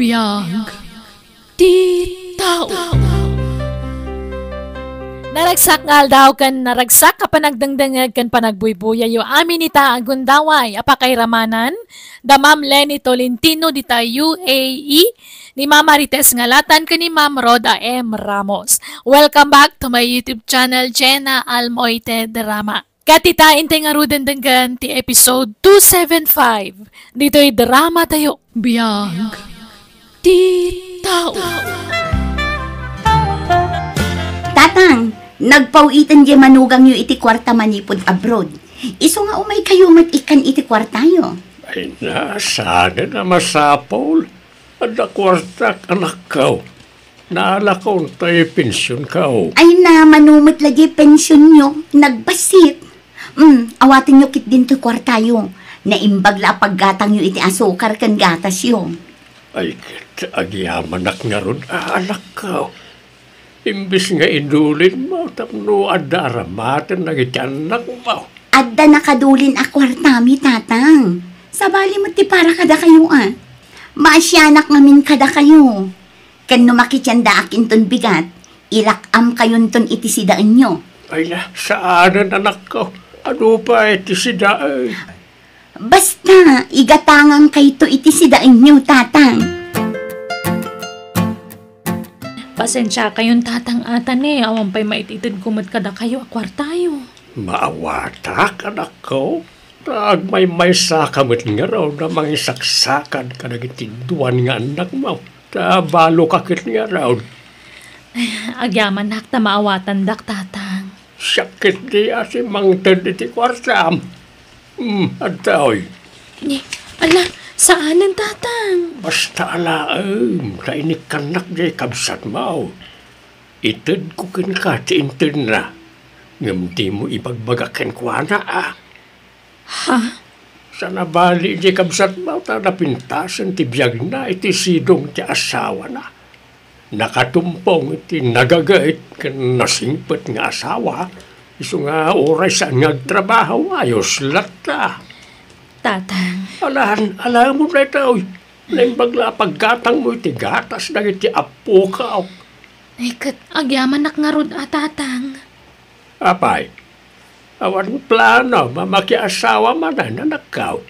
Biyag ti tao. Naragsak ngal daw kan naragsak kapanagdangdangag kan panagbuybuya yo amin ita agundaway apakay ramanan da Ma'am Lenny Tolentino dita UAE ni Ma'am Marites ngalatan kan ni Ma'am Roda M. Ramos. Welcome back to my YouTube channel Jenna Almoite Drama. Katitain tayo nga rudendanggan ti episode 275. Dito'y drama tayo. Biyag ti tao. Tatang, nagpawitan di manugang yu iti kwarta manipod abroad. Iso nga umay kayo matikan iti kwartayo. Ay na, sana na masapol. Ada kwarta anak kao. Naalakaw tayo pensyon kao. Ay na, manumit lagi pensyon nyo, nagbasit. Awatin nyo kit din to kwartayo. Naimbag la paggatang yu iti asukar kan gatas yo. Ay, agyamanak nga ron, anak kao. Imbis nga indulin mo, tapno adaramatan na iti anak mo. Adda nakadulin a kwartami, tatang. Sabali mo ti para kada kayo Maasyanak ngamin kada kayo. Kan numakitsyanda akin ton bigat, ilakam kayon ton iti sidaan nyo. Ay na, saanan anak ko? Ano pa iti sidaan? Basta, igatangang kayo to iti sidaan nyo, tatang. Pasensya kayong tatang-atan awan pa'y maititid kumad kada kayo akwartayo. Maawatak anak ko? Tag may sakamit nga raw na mangisaksakan ka nagitinduan nga anak mo. Balo kakit nga raw. Agyaman nakta maawatan dak tatang. Sakit di asi mangtad iti kwartam. Adaoy. Ala, saanan tatang? Basta alaam, kainik kanak di kabsat mo. Itad ko kin ka ti intad na. Ngam di mo ibagbagakin ko na Ha? Sa nabali di kabsat mo, napintasan ti biyag na iti sidong ti asawa na. Nakatumpong iti nagagait kan nasingpet nga asawa. Iso nga oras saan nagtrabaho, ayos lata. Tatang. Alam mo na ito, naimbagla paggatang mo iti gatas na iti apo ka. Kat, agyaman nak nga rod tatang. Apay, awan plano, mamakiasawa man na nakaw.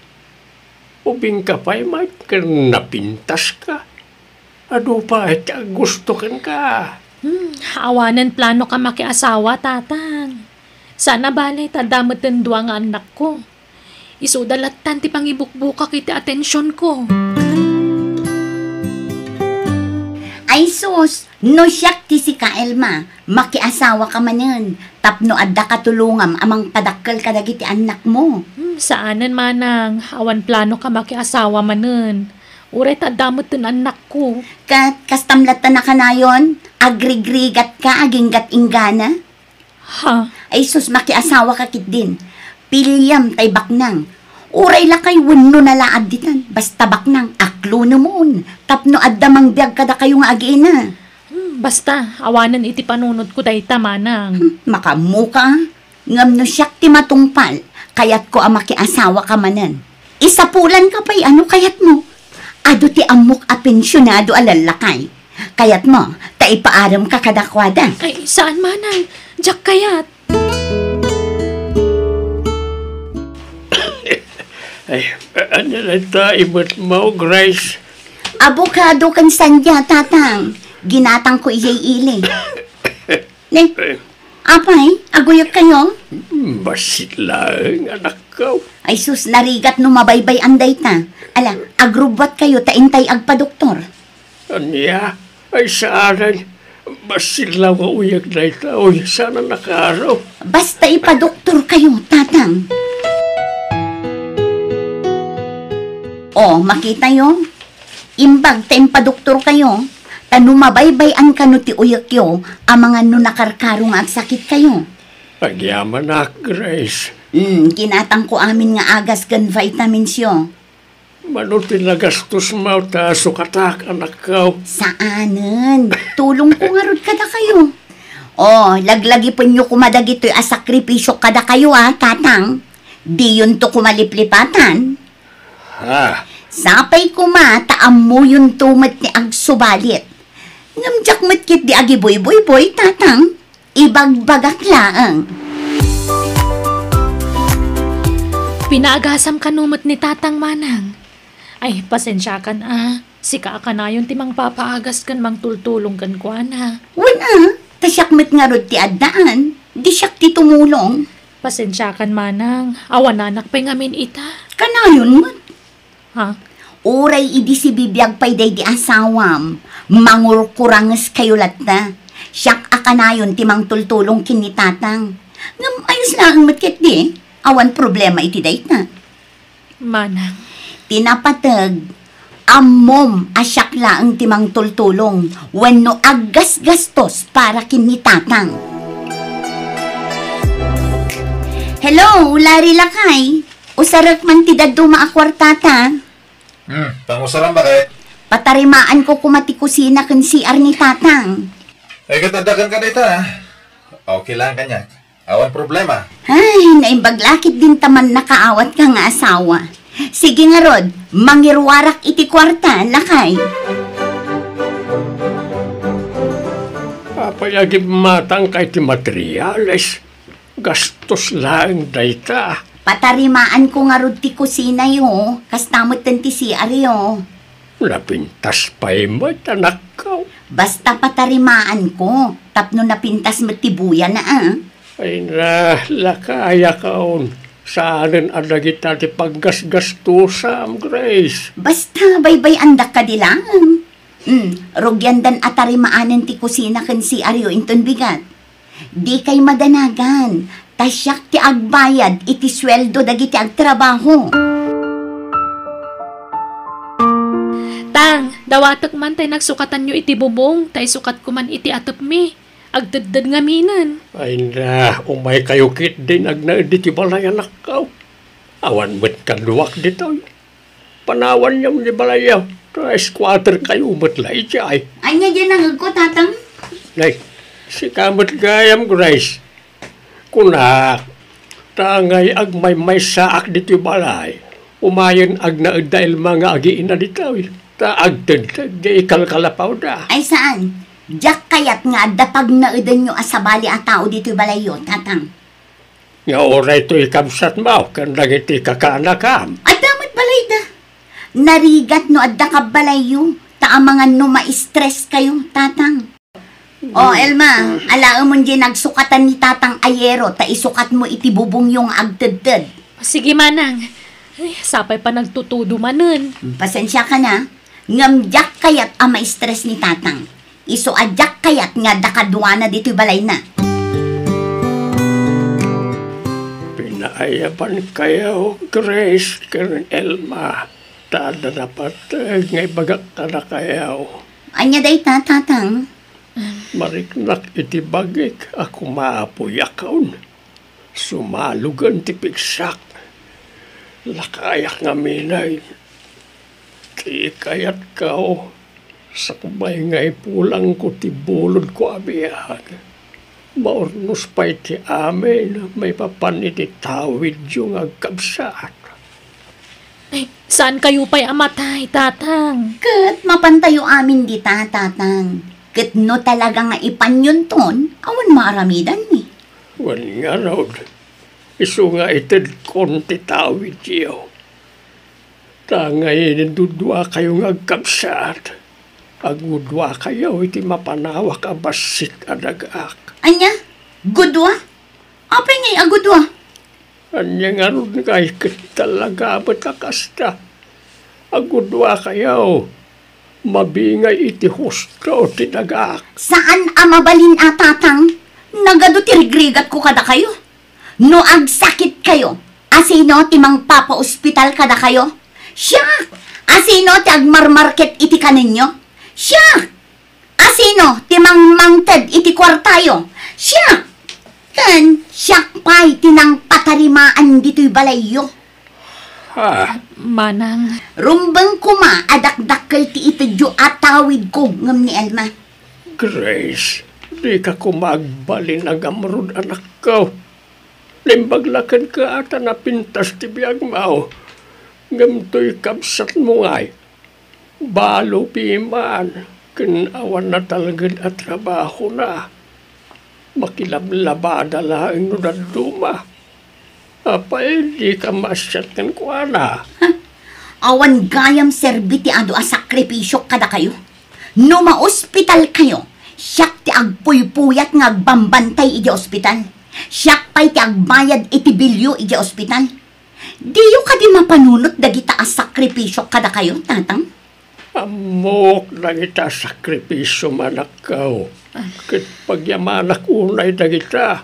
Ubing ka pa'y may napintas ka. Ano pa, gusto kan ka? Awanan plano ka makiasawa, tatang. Sana balay tadamot ng duwang anak ko. Isudalatan ti pangibukbuka kiti atensyon ko. Ay sus, no siyak ti si Kaelma, makiasawa ka manen. Tapno adda katulungam amang padakkel ka dagiti anak mo. Saanan manang, awan plano ka makiasawa manen. Uray tadamot ng anak ko. Kastamlatan na ka na yun? Agrigrigat ka, aginggat inggana? Ha? Ay sus, makiasawa ka kit din. Pilyam tay baknang. Uray la kay wano na laad ditan. Basta baknang, aklo naman. Tapno addamang biyag kada kayo nga agina. Basta, awanan iti panunod ko day tamanang. Makamuka, ngam no siyak ti matungpal. Kayat ko ang makiasawa ka manan. Isapulan ka pa'y ano kayat mo? Ado ti amok a pensyonado alalakay. Kayat mo, taipaaram ka kadakwada. Ay, saan manang? Diyak kayat. Ay, ano lang imot mo, Grace? Abokado kan sandya, tatang. Ginatang ko iyay ili. Apay, aguyok kayo? Basit lang, anak ko. Ay sus, narigat no mabaybay anday ta. Ala, agrubot kayo, taintay agpa-doktor. Anya, ay saanan. Basit lang uyak na ito. Uy, sana nakaraw. Basta ipa-doktor kayo, tatang. Oh, makita yo. Imbag ta impa-doktor kayo. Tanu mabaybayan ka no ti uyak yo, ang mga no nakarkaro nga agsakit kayo. Pagyaman na, Grace. Kinatang ko amin nga agas gan vitamins yo. Manutin na gastos mo, ta sukatak, anak ko. Saanan? Tulong ko nga rod kada kayo. Oh, laglagi po nyo kumadagito yung asakripisyo kada kayo tatang. Di yun to kumaliplipatan. Ha? Sapay ko taam mo yung tumat ni agsubalit. Ngamjak matkit di agi boy, tatang. Ibagbagak laang. Pinaagasam kanumot ni Tatang Manang. Ay, pasensya kan Sika ka na yung timang papaagas kan mang tultulong kan kuana. Wala, tasyak met nga rod ti addaan. Di siyak ti tumulong. Pasensya kan Manang. Awan anak pa ngamin ita. Kanayon mo. Ha? Uray idi si bibiyag pay day di asawam. Mangurkurangas kayo latta. Siyak akanayon timang tultulong kini tatang. Ngam ayos na ang matkit di. Awan problema iti dayt na. Manang. Tinapatag. Amom asyak laang timang tultulong. Wenno aggas-gastos para kini tatang. Hello, Lari Lakay. Usarak man ti daddo maakwartata. Pangusaran bakit? Patarimaan ko kumati kusina kan CR ni tatang. Ay, katadakan ka dito, ha? Okay lang kanya. Awan problema. Ay, naimbaglakit din taman nakaawat ka nga asawa. Sige nga Rod, mangirwarak iti kwarta, Lakay. Papayagin matang kay ti materials. Gastos lang dayta. Patarimaan ko nga Rod ti kusina yo, kastamot tan ti CR yo. Napintas pa'y mo, anak ko. Basta patarimaan ko, tapno napintas matibuya na Ay na, lakaya kaon. Saanan ang nagita ti paggasgastusam, Grace. Basta baybay andak ka di lang. Rugyan dan atarimaanan ti kusina kan CR yo inton bigat. Di kay madanagan, tasyak ti agbayad iti sweldo dagiti agtrabaho. Tang, dawatak man tay nagsukatan nyo iti bubong, tay sukat ko man iti atop mi. Agdaddad nga minan. Ay na, umay kayo kit din agnaid ti balay anak ko. Awan mo't kaluwak dito. Panawan niyam ni balayaw. Squatter kayo mo't lai ay. Anya dyan ang ko, tatang? Nay, si kamot gayam, Grace. Kunak, tangay agmay saak dito balay. Umayan agnaid dahil mga agiin na dito. Ta agdagdag di kalkalapaw da. Ay saan? Diyak kayat nga dapag naudan nyo asabali a tao dito balayo, tatang. Nga oray to ikamsat mo, kan iti kakanakam. Ay damat balay da. Narigat no adda ka balayo, taamangan no ma-stress kayo, tatang. Elma, alaan mo dyan nagsukatan ni tatang Ayero, ta isukat mo iti bubong yung agdadad. Sige Manang. Ay, sapay pa nagtutudo manun. Pasensya ka na. Ngamjak kayat ang ma-stress ni tatang. Iso adyak kayat nga dakadwa na dito balay na. Pinaayapan kayo, Grace, karen Elma. Tada na patag, ngay bagak na kayo. Anya day tatang? Mariknak iti bagik, ako maapoy akaon. Sumalugan ti piksak. Lakayak nga minay. Ti kayat kao. Sa kumay ngay pulang ko ti bulod ko abiyag. Maornos pa iti amin, may papan iti tawid yung agkabsat. Ay, saan kayo pa'y amatay, tatang? Kat mapantayo amin di tatang. Kat no talaga nga ipanyon ton, awan maaramidan ni. Wan nga raw, iso nga itid konti tawid iyo. Tangay nindudwa kayong agkabsat. Agudwa kayo, iti mapanawak abasit adagak. Anya? Gudwa? Apay ngay agudwa? Anya nga ron kay talaga batakasta. Agudwa kayo, mabingay iti husto ti dagak. Saan amabalin tatang? Nagado tirigrigat ko kada kayo. No agsakit kayo, asino timang papa-ospital kada kayo? Siya! Asino ti agmarmarket iti kaninyo? Siya! Asino timang mangted iti kwartayo? Siya! Kan, siya pa'y tinang patarimaan dito'y balayo. Ha? Manang. Rumbang kuma adakdakkel ti itudyo atawid ko ngam ni Elma. Grace, di ka kumagbalin agamrod anak ko. Limbaglakan ka ata na pintas ti biyag mo. ngam to'y kabsat mo ngay. Balo piman, kinawan na talagang at trabaho na. Makilablabada lang no na duma. Apay, di ka masyat kan kwa na. Awan gayam serbiti ado a sakripisyo kada kayo. No ma-ospital kayo, siyak ti agpuy-puyat nga agbambantay iti ospital. Siyak pa'y ti agbayad iti bilyo iti ospital. Diyo ka di mapanunot dagita a sakripisyo kada kayo, tatang? Amok dagita sakripisyo manakaw. Kit pagyamanak unay dagita.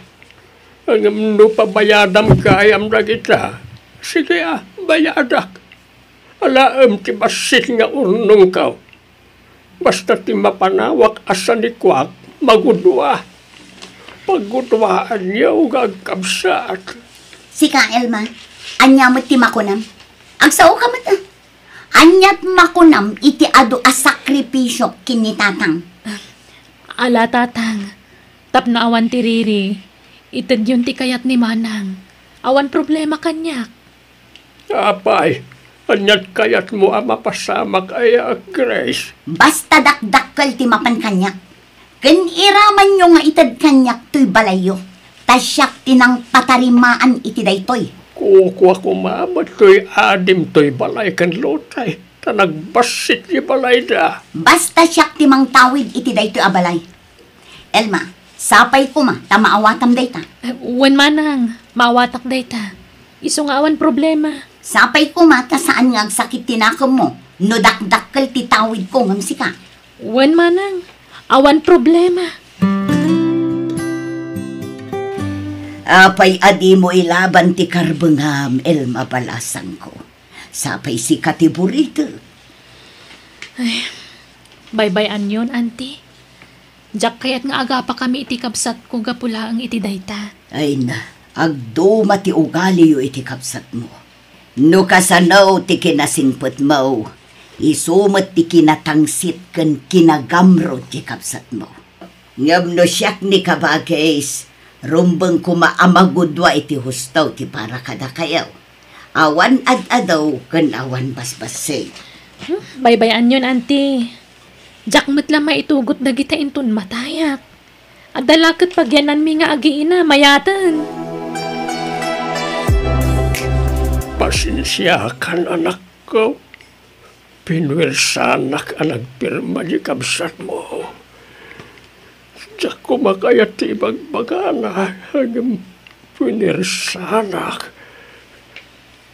Ang no pabayadam kayam dagita. Sige bayadak. Alaam ti basit nga unong kaw. Basta ti mapanawak asa ni Kwak, magudwa. Pagudwaan niya o gagkabsat. Sika, Elma, anya mo ti makunam. Agsao ka mat anyat makunam iti ado a sakripisyo kini tatang. Ala tatang, tapno awan ti Riri. Itad yun ti kayat ni Manang. Awan problema kanyak. Apay, anyat kayat mo ang mapasamak ay Grace. Basta dakdakkel ti mapan kanyak. Ken iraman nyo nga itad kanyak to'y balayo. Tasyak tinang patarimaan iti daytoy. Kukwa kumamat to'y adim to'y balay kan lotay. Tanagbasit ni balay da. Basta siyak ti mang tawid iti daytoy abalay. Elma, sapay ko ma, tamaawatam dayta. Wan Manang, maawatak dayta. Iso nga awan problema. Sapay ko ma, saan nga agsakit tinakam mo. No dakdakkel ti tawid ko ngam sika. Wan Manang, awan problema. Apay adi mo ilaban ti karbengam, Elma balasang ko. Sapay si katiburito. Bye-bye yun, auntie. Jack kayat nga aga pa kami iti kapsat ko gapula ang iti dayta. Ay na, agduma ti ugali yo iti kapsat mo. No kasanaw ti kinasingpot mo, isumat ti kinatangsit ken kinagamro ti kapsat mo. Ngam no siyak ni kabagays, rumbeng kumaamagudwa iti hustaw ti para kada kayaw. Awan ad-adaw ken awan basbasay. Bye-bye yun, auntie. Jack matla maitugot dagita intun matayak. Adalakit pagyanan mi nga agiina, mayatan. Pasensya kan anak ko. Pinwirsanak ang nagpirma di kabsat mo. Diyak ko makayat ti bagbagana. Hanggang pinwirsanak.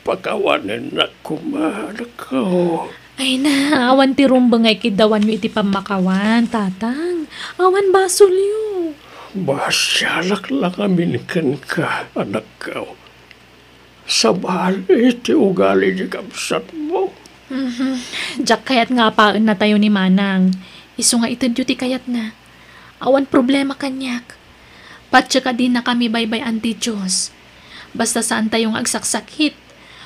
Pagkawanan na kumanak ko. Ay na, awan ti rumbang ay kidawan mo iti pamakawan, tatang. Awan basol yu. Basyanak lang amin ka, anak ko. Sabal iti ugali di kabsat mo. Jack kayat nga paan na tayo ni Manang. Iso nga itadyo ti kayat na. Awan problema kanyak. Patsa ka din na kami baybay anti Diyos. Basta saan tayong agsaksakit.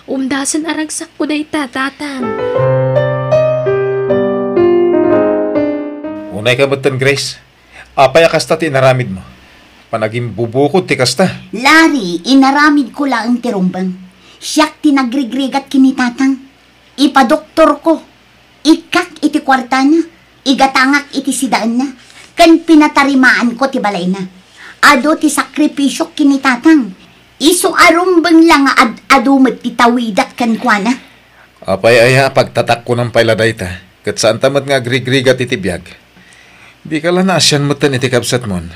Umdasan aragsak ko day tatang. Unay ka batan, Grace. Apay akasta ti inaramid mo. Panaging bubukod ti kasta. Lari, inaramid ko lang ang tirumbang. Siyak tinagrigrigat kinitatang. Ipadoktor ko. Ikak iti kwarta na. Igatangak iti sidaan na. Kan pinatarimaan ko ti balay na. Ado ti sakripisyo kinitatang. Iso arumbang lang nga ad-adumat ti tawidat kan kwa na. Apay aya pagtatak ko ng pailaday ta. Kat saan tamat nga grigrigat iti biyag. Di ka lang naasyan mo tan iti kabsat mon.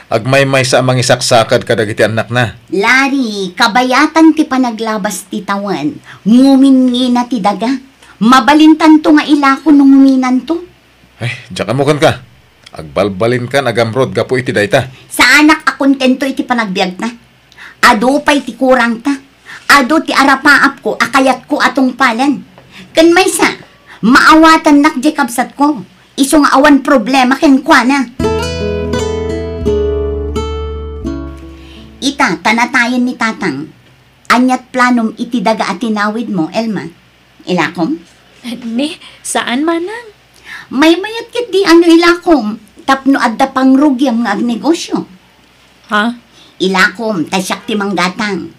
Agmay-may sa amang isaksakad kadag iti anak na. Lari, kabayatan ti panaglabas ti tawan. Ngumingi na ti daga. Mabalintan to nga ilako nung nguminan to. Ay, diyan ka mo kan ka. Agbalbalin ka nagamrod gapo iti dayta. Sa anak akontento iti panagbiag na. Ado pa'y ti kurang ta. Ado ti arapaap ko, akayat ko atong palan. Kan may sa, maawatan nak di kabsat ko. Iso nga awan problema ken kwa na. Ita, tanatayan ni tatang. Anyat planom iti daga at tinawid mo, Elma. Ilakom? Ni, saan Manang? May mayat kit di ano ilakom. Tapno adda pang rugyam nga agnegosyo. Ha? Ilakom, tasyak ti manggatang.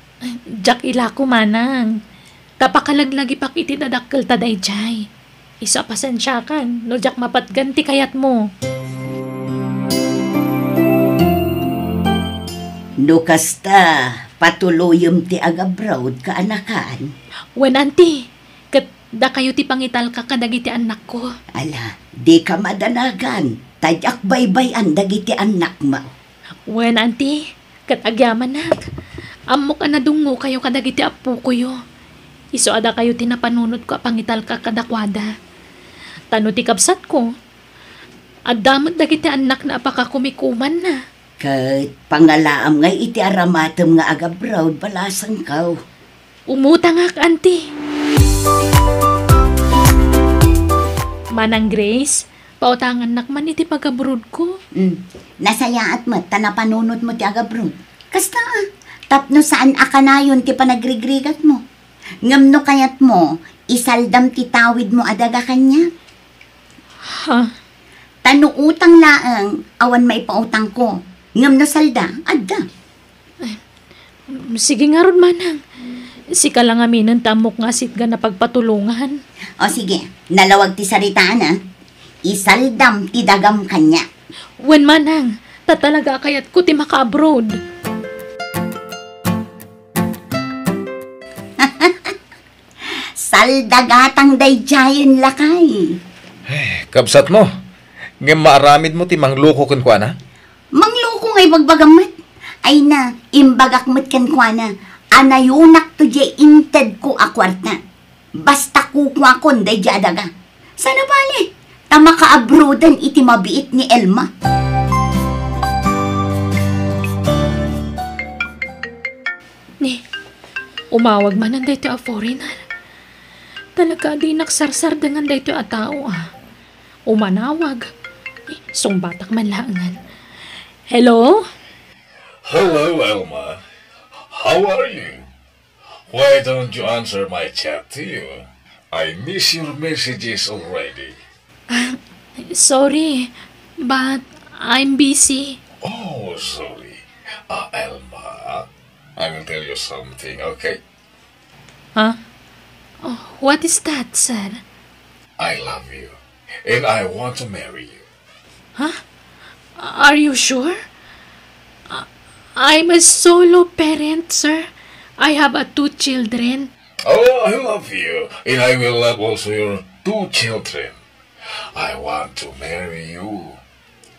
Jack ila ko Manang. Tapakalaglagi pa kiti dadakkel taday jay. Isa pasensya kan, no jak mapatganti kayat mo. No kasta, patuluyom ti agabroad ka anakan. Wen auntie, kat da kayo ti pangital ka kadagiti anak ko. Ala, di ka madanagan. Tadyak baybayan dagiti anak mo. Wen auntie, kat agyaman nak. Amok na dungo kayo kadagiti apo ko yo. Iso ada kayo tinapanunod ko pangital ka kadakwada. Tano ti kabsat ko. Adamot dagiti anak na apakakumikuman na. Kat pangalaam ngay iti aramatem nga agabroad balasang kaw. Umutang ak, auntie. Manang Grace, pautangan nak man iti pagabrood ko. Nasayaat mo, tanapanunod mo ti agabroad. Kasta, tapno saan akanayon ti panagrigrigat mo. Ngamno kayat mo, isaldam ti tawid mo adaga kanya. Ha? Tano utang laang, awan may pautang ko. Ngamno salda, adda. Sige nga ron, manang. Sika lang aminan tamok nga sitga na pagpatulungan. O sige, nalawag ti saritaan ha. Isaldam ti dagam kanya. Wen manang, tatalaga kayat ko ti maka-abroad. Saldagatang dayjayan lakay. Kabsat mo, nga maaramid mo ti mangluko kan kwa na? Mangloko ngay bagbagamat. Ay na, imbagakmat kan kwa na. Anayunak to je inted ko akwarta. Basta kukwa kon dayja adaga. Sana bali, tama ka-abroadan iti mabiit ni Elma. Ni, umawag man ang dito a foreigner. Talaga di naksarsar dengan dito a tao ah. Umanawag. Sumbatak man langan. Hello? Hello, Elma. How are you? Why don't you answer my chat to you? I miss your messages already. Sorry, but I'm busy. Oh, sorry. Elma, I will tell you something, okay? Huh? Oh, what is that, sir? I love you, and I want to marry you. Huh? Are you sure? I'm a solo parent, sir. I have 2 children. Oh, I love you, and I will love also your 2 children. I want to marry you.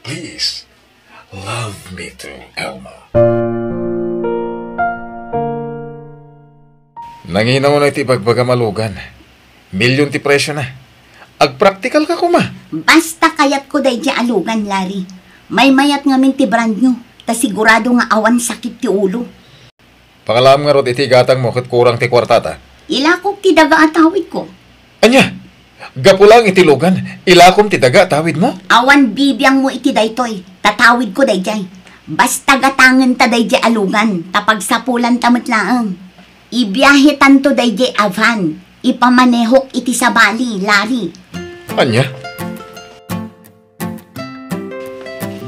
Please, love me too, Elma. Nanginaw na iti pagbagamalugan. Milyon ti presyo na. Agpraktikal ka kuma. Basta kayat ko dayja alugan, Larry. May mayat ngamin ti brand nyo. Ta sigurado nga awan sakit ti ulo. Pakalam nga rod iti gatang mo kat kurang ti kwartata. Ilakog ti daga atawid ko. Anya, gapulang iti lugan, ilakom ti daga tawid mo? Awan bibiyang mo iti daytoy. Tatawid ko dayjay. Basta gatangan ta dayjay alugan. Tapag sapulan tamat laang. Ibiyahe tanto dayjay avan. Ipamanehok iti sabali, Larry. Anya?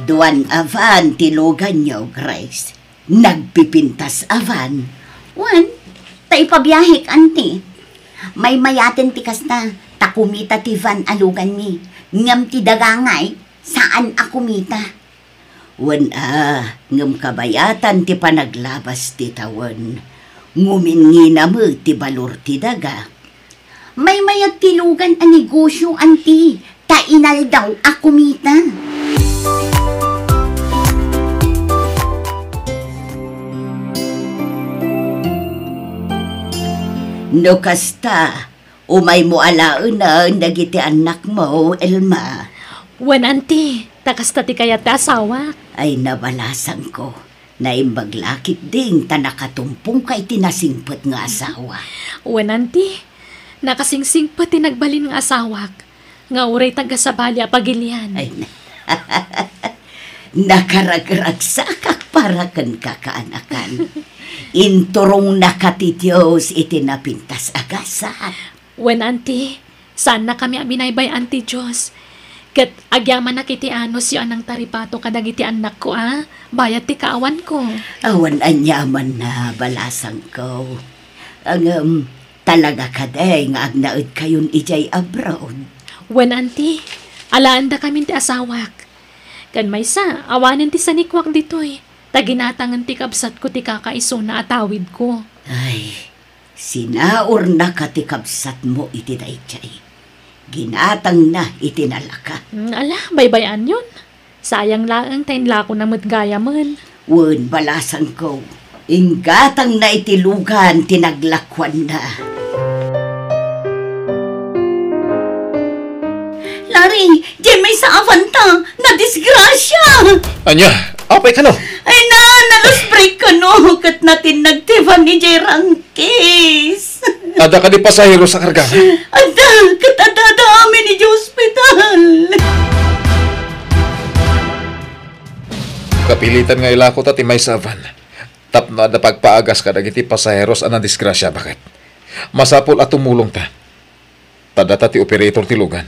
Duan avan tilugan nyo, Grace. Nagpipintas avan. Wan, ta ipabiyahik, anti. May mayaten ti kasta, ta kumita ti van alugan ni. Ngam ti dagangay, saan a kumita? Wan ngam kabayatan ti panaglabas ti tawan. Ngumingina mo ti balor ti daga. May mayat tilugan a negosyo, anti. Ta inal daw a kumita. No kasta, umay mo alaon na nagiti anak mo, Elma. Wen, auntie, takasta ti kayat ti asawa. Ay nabalasan ko, na imbaglakit ding tanakatumpong kay tinasingpot nga asawa. Wen, auntie, nakasingsingpot ti nagbalin nga asawak. Nga uray taga-sabali a pagilian. Ay nakaragragsak para kan kakaanakan. Inturong nakatitios itinapintas agasat. Wen, auntie, saan na kami abinaybay, auntie Diyos? Kat agyaman na kiti anos yung anang taripato kadagiti anak ko, bayat ti kaawan ko. Awan anyaman na balasang ko. Ang Talaga ka day nga agnaid kayon ijay abroad. Wen, auntie, alaan da kami ti asawak. Kan may sa, awanin ti sanikwak ditoy. Taginatangan ti kabsat ko ti kakaiso na atawid ko. Ay, sinaor na ka ti kabsat mo iti dayjay. Ginatang na iti nalaka. Ala, baybayan yun. Sayang lang tainla ko na matgaya man. Wen balasan ko. Inggatang na itilugan tinaglakwan na. Lari, di may sa avanta na disgrasya. Anya, apay ka no? Ay na, nalusbreak ka no, kat natin nagtivan ni Jay Rangkis. Ada ka di pasahero sa karga? Ada, kat ada amin ni hospital. Kapilitan nga ilako ta ti may savan. Tapno ada pagpaagas ka dagiti pasaheros anang disgrasya. Bakit? Masapol at tumulong ta. Tadata ti operator ti lugan.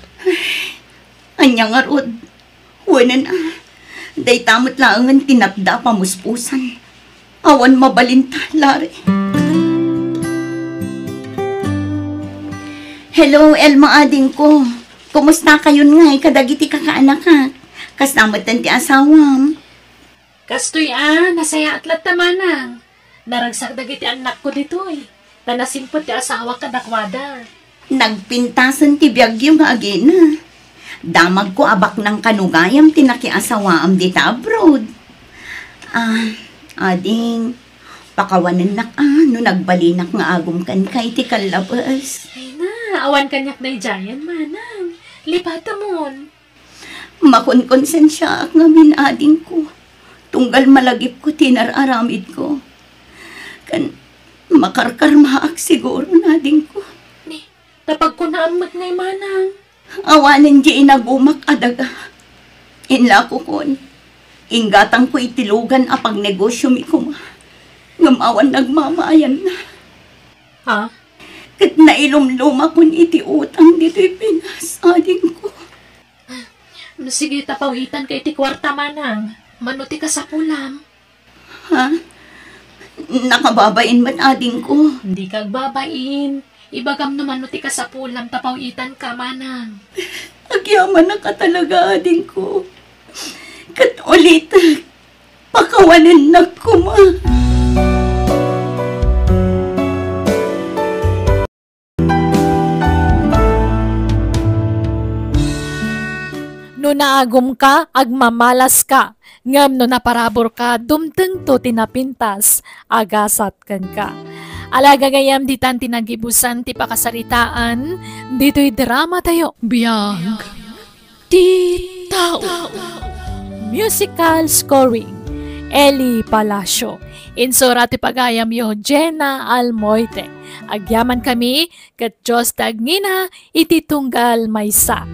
Anya nga rod. Wanan day tamot laangan tinapda pamuspusan. Awan mabalinta, Lari. Hello, Elma ading ko. Kumusta kayon nga? Kadagiti kakaanak ka. Kasamatan ti asawam. Kastoy nasaya atlat tamanang. Naragsak dagiti anak ko ditoy. Tanasimpot ti asawa kadakwada. Nagpintasan ti biyagyo nga agena. Damag ko abak ng kanugayam tinakiasawaam dita abroad. Ading, pakawanan nak no nagbalinak nga agum kan kay ti kalabas. Ay na, awan kanyak na ijayan manang. Lipata mon. Makon-konsensya nga minading ko. Tunggal malagip ko tinararamid ko. Kan makarkar maak siguro nading ko. Ni, tapag ko naamat ngay manang. Awanan di inagumak adaga. Inla ko kon. Inggatang ko itilugan apang negosyo mi kuma. Ngamawan nagmamayan na. Ha? Kat nailumluma kon iti utang dito'y Pinas, ading ko. Sige, tapawitan kay ti kwarta manang. Manuti ka sa pulam. Ha? Nakababain man ading ko. Hindi kag babain. Ibagam naman nuti ka sa pulam, tapawitan ka manang. Agyaman na ka talaga ading ko. Kat ulit, pakawanan na kuma. No naagum ka, agmamalas ka. Ngam no naparabor ka, dumteng to tinapintas, agasat kan ka. Alaga gayam ditan tinagibusan ti pakasaritaan, dito'y drama tayo. Biyag ti tao. Musical scoring, Eli Palacio. Insura ti pagayam yo, Jenna Almoite. Agyaman kami, kat Diyos tagngina, iti tunggal maysa.